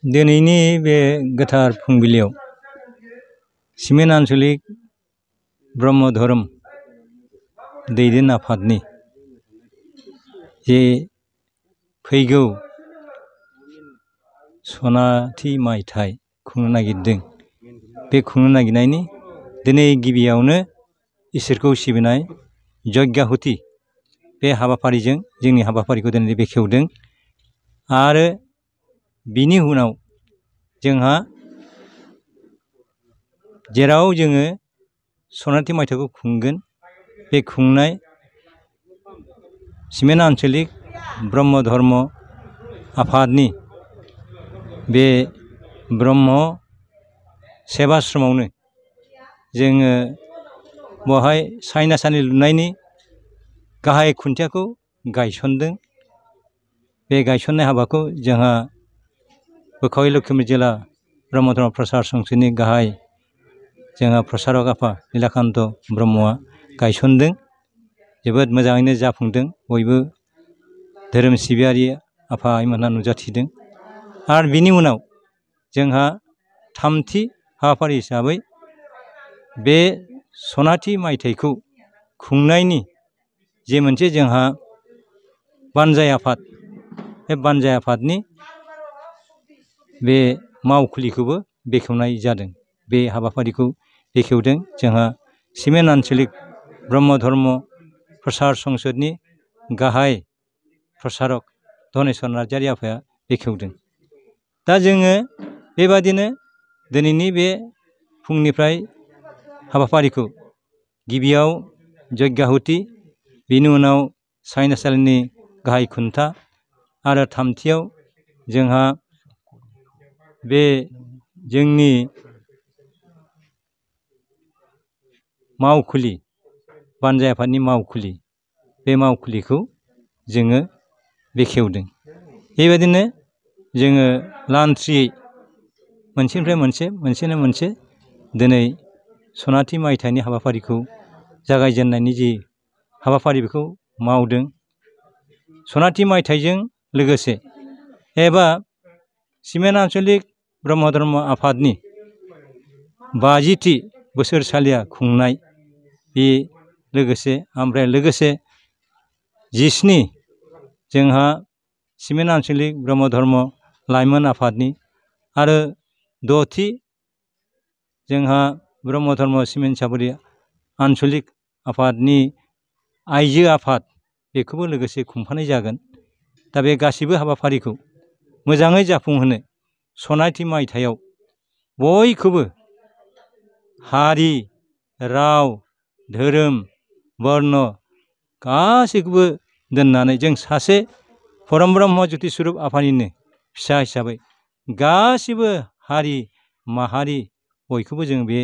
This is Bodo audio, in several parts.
दिनैनि बे गोथार फुंबिलियाव सिमेन्ट आन्चलिक ब्रह्म धोरोम दैदेन आफादनि जे फैगौ सनाथि मायथाइ खुंनो नागिरदों। बे खुंनो नागिरनायनि दिनै गिबियावनो इसोरखौ सिबिनाय यज्ञाहुति बे हाबाफारिजों जोंनि हाबाफारिखौ दिनै बेखेवदों। आरो बिनि उनाव जोंहा जेराव जोङो सनाथि मायथाइखौ खुंगोन, बे खुंनाय सिमेन्ट आन्चलिक ब्रह्म धर्म आफादनि बे ब्रह्म सेबाश्रमावनो जोङो बेवहाय सायनासालि लुनायनि गाहाय खुन्थियाखौ गायसनदों। बे गायसननाय हाबाखौ जोंहा बोखावि लखिमपुर जिल्ला ब्रह्म धर्म प्रसार संसदनि गाहाय जोंहा प्रसारक आफा नीलाकान्त ब्रह्मआ गायसनदों। जोबोद मोजाङैनो जाफुंदों। बयबो धोरोम सिबियारि आफा आइमोनहा नुजाथिदों। आरो बिनि उनाव जोंहा थामथि हाबाफारि हिसाबै बे सनाथि मायथाइखौ खुंनायनि जे मोनसे जोंहा बानजाय आफाद, बे बानजाय आफादनि बे मावखुलिखौबो बेखेवनाय जादों। बे हाबाफारिखौ बेखेवदों जोंहा सिमेन्ट आन्चलिक ब्रह्म धर्म प्रसार संसदनि गाहाय प्रसारक धनेस्वर नार्जारि आफाया बेखेवदों। दा जोङो बेबादिनो दिनैनि बे फुंनिफ्राय हाबाफारिखौ गिबियाव यज्ञाहुति, बिनि उनाव सायनासालिनि गाहाय खुन्था, आरो थामथियाव जोंहा बे जोंनि मावखुलि, बानजाय आफादनि मावखुलि, बे मावखुलिखौ जोङो बेखेवदों। बेबायदिनो जोङो लान्थ्रियै मोनसेनिफ्राय मोनसे, मोनसेनो मोनसे दिनै सनाथि मायथाइनि हाबाफारिखौ जागायजेननायनि जि हाबाफारि बेखौ मावदों। सनाथि मायथाइजों लोगोसे एबा सिमेन्ट आन्चलिक ब्रह्म धर्म आफादनि 50थि बोसोरसालिया खुंनाय, बे लोगोसे ओमफ्राय लोगोसे 17 जोंहा सिमेन्ट आन्चलिक ब्रह्म धर्म लाइमोन आफादनि आरो 6थि जोंहा ब्रह्म धर्म सिमेन्ट सापरि आन्चलिक आफादनि आइजो आफाद, बेखौबो लोगोसे खुंफानाय जागोन। दा बे गासैबो हाबाफारिखौ मोजाङै जाफुंहोनो सनाथि मायथाइयाव बयखौबो हारि, राव, धोरोम, बर्न गासैखौबो दोननानै जों सासे परम ब्रह्म ज्यति स्वरुप आफानिनो फिसा हिसाबै गासिबो हारि माहारि बयखौबो जों बे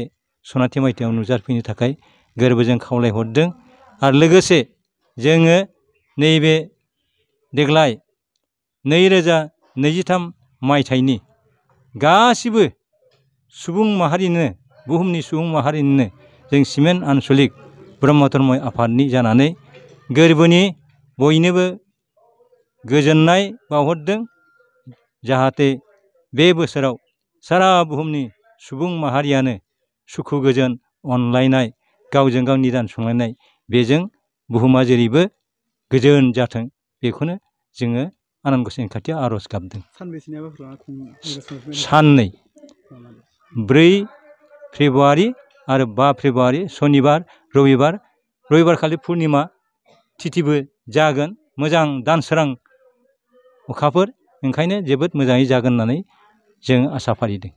सनाथि मायथाइयाव नुजाफैनो थाखाय गोरबोजों खावलायहरदों। आरो लोगोसे जोङो नैबे देग्लाय 2023 मायथाइनि गासिबो सुबुं माहारिनो, बुहुमनि सुबुं माहारिनो जों सिमेन्ट आन्चलिक ब्रह्म धर्म आफादनि जानानै गोरबोनि बयनोबो गोजोननाय बावहरदों। जाहाथे बे बोसोराव सारा बुहुमनि सुबुं माहारियानो सुखु गोजोन अनलायनाय, गावजों गाव निदान संलायनाय, बेजों बुहुमा जेरैबो गोजोन जाथों, बेखौनो जोङो आनान गसाइनि खाथियाव आर'ज गाबदों। साननै, 4 फेब्रुवारि आरो 5 फेब्रुवारि सनिबार रबिबार खालि पुर्निमा तिथिबो जागोन। मोजां दानसोरां अखाफोर, ओंखायनो जोबोद मोजाङै जागोन होननानै जों आसा फारिदों।